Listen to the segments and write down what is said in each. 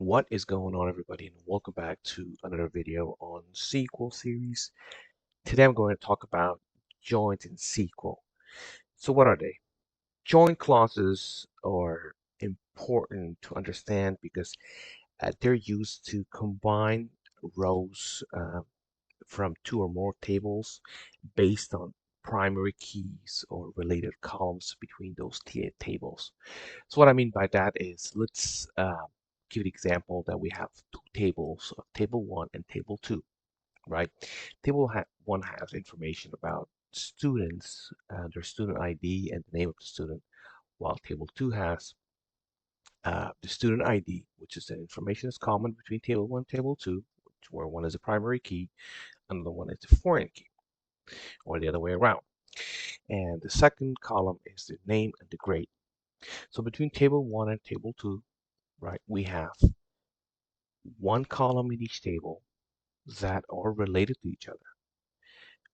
What is going on, everybody, and welcome back to another video on SQL series. Today I'm going to talk about joins in SQL. So what are they? Join clauses are important to understand because they're used to combine rows from two or more tables based on primary keys or related columns between those tables. So what I mean by that is let's give an example that we have two tables, table 1 and table 2, right? Table 1 has information about students, their student ID and the name of the student, while table 2 has the student ID, which is the information is common between table 1 and table 2, where one is a primary key, another one is a foreign key, or the other way around. And the second column is the name and the grade. So between table 1 and table 2, right, we have one column in each table that are related to each other,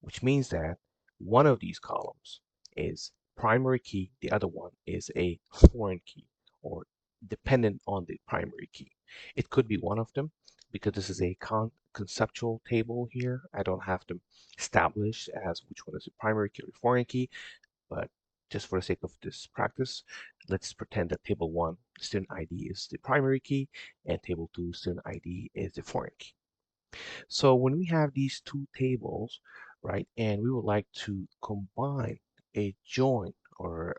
which means that one of these columns is primary key, the other one is a foreign key or dependent on the primary key. It could be one of them because this is a conceptual table here. I don't have to establish as which one is the primary key or the foreign key, but just for the sake of this practice, let's pretend that table 1 student ID is the primary key and table 2 student ID is the foreign key. So when we have these two tables, right, and we would like to combine a join or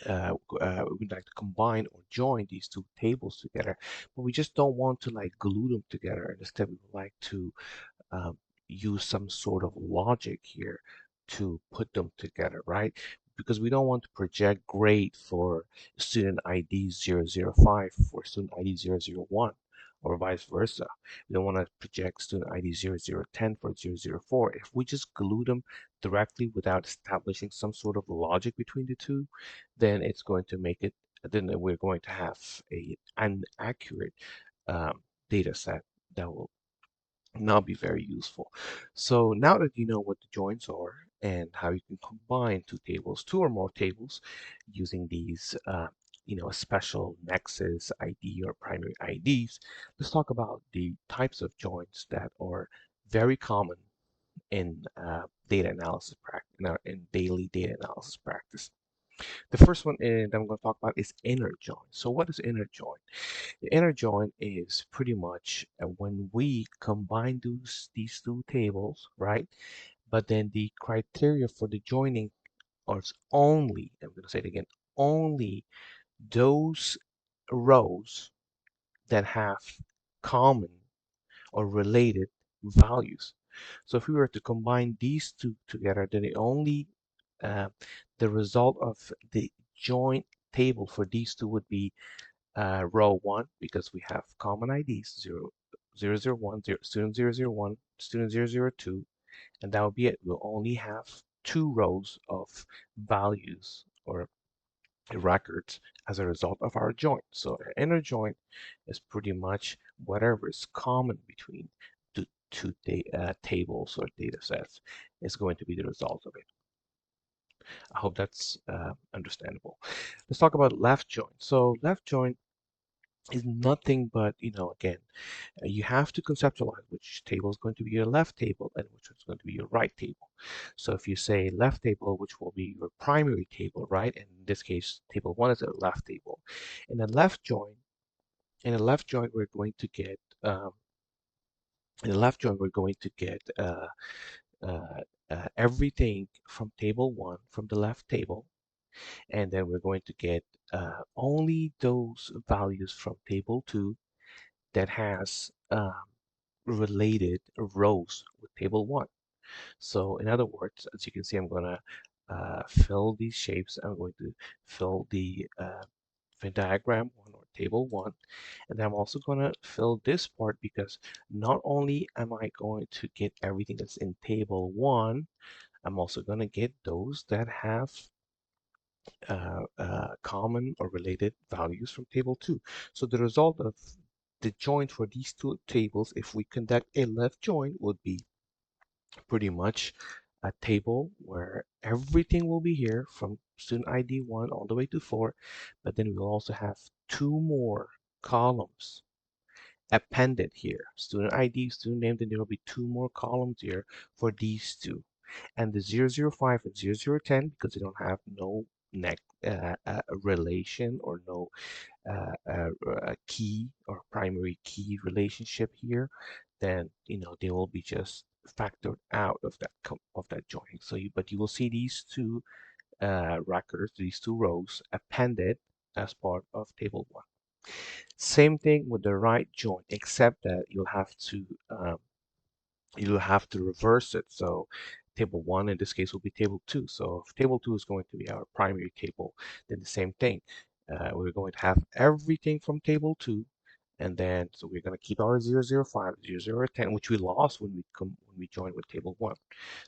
we'd like to combine or join these two tables together, but we just don't want to like glue them together. Instead, we would like to um, use some sort of logic here to put them together, right? Because we don't want to project grade for student ID 005 for student ID 001 or vice versa. We don't want to project student ID 0010 for 004. If we just glue them directly without establishing some sort of logic between the two, then it's going to make it, then we're going to have an inaccurate data set that will not be very useful. So now that you know what the joins are and how you can combine two tables, two or more tables, using these, a special nexus ID or primary IDs, let's talk about the types of joins that are very common in data analysis practice, in daily data analysis practice. The first one that I'm going to talk about is inner join. So what is inner join? The inner join is pretty much when we combine these two tables, right? But then the criteria for the joining is only, I'm going to say it again, only those rows that have common or related values. So if we were to combine these two together, then uh, the result of the joint table for these two would be row 1 because we have common IDs 001, student 001, student 002, and that would be it. We'll only have two rows of values or records as a result of our joint. So an inner joint is pretty much whatever is common between the two tables or data sets is going to be the result of it. I hope that's understandable. Let's talk about left joint. So left joint is nothing but, again, you have to conceptualize which table is going to be your left table and which is going to be your right table. So if you say left table, which will be your primary table, right? And in this case, table 1 is a left table. In the left join, in the left join, we're going to get in the left join, we're going to get uh, everything from table 1 from the left table, and then we're going to get only those values from table 2 that has related rows with table 1. So in other words, as you can see, I'm going to fill these shapes. I'm going to fill the Venn diagram 1 or table 1. And then I'm also going to fill this part because not only am I going to get everything that's in table 1, I'm also going to get those that have common or related values from table 2. So the result of the join for these two tables, if we conduct a left join, would be pretty much a table where everything will be here from student ID 1 all the way to 4, but then we'll also have two more. columns appended here. Student ID, student name, then there will be two more columns here for these two. And the 005 and 0010, because they don't have no relation or no key or primary key relationship here, then they will be just factored out of that joining. So but you will see these two records, these two rows appended as part of table one. Same thing with the right join, except that you'll have to reverse it. So table one in this case will be table two. So if table two is going to be our primary table, then the same thing. We're going to have everything from table two, and then so we're going to keep our 005, 0010, which we lost when we joined with table one.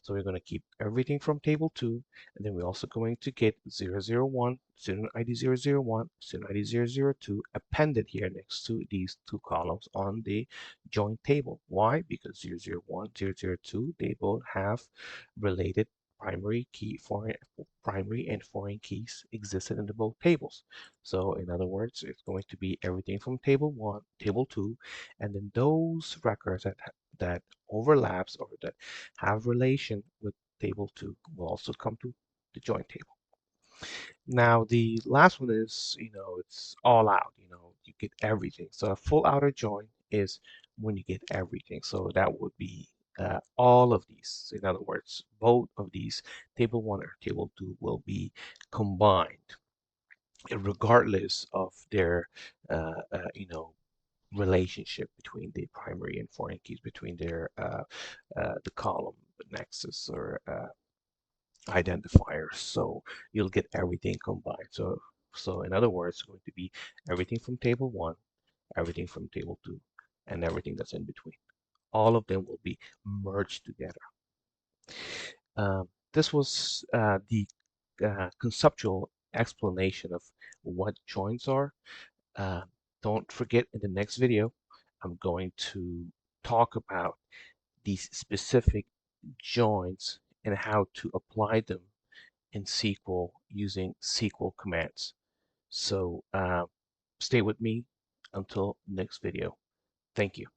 So we're going to keep everything from table two, and then we're also going to get 001, student ID 001, student ID 002 appended here next to these two columns on the joint table. Why? Because 001, 002, they both have related primary and foreign keys existed in the both tables. So in other words, it's going to be everything from table one, table two, and then those records that overlaps or that have relation with table two will also come to the joint table. Now the last one is, it's all out, you get everything. So a full outer join is when you get everything. So that would be all of these. In other words, both of these, table one or table two, will be combined regardless of their, relationship between the primary and foreign keys, between their the column nexus or identifiers. So you'll get everything combined. So in other words, it's going to be everything from table one, everything from table two, and everything that's in between. All of them will be merged together. This was the conceptual explanation of what joins are. Uh, don't forget, in the next video, I'm going to talk about these specific joins and how to apply them in SQL using SQL commands. So stay with me until next video. Thank you.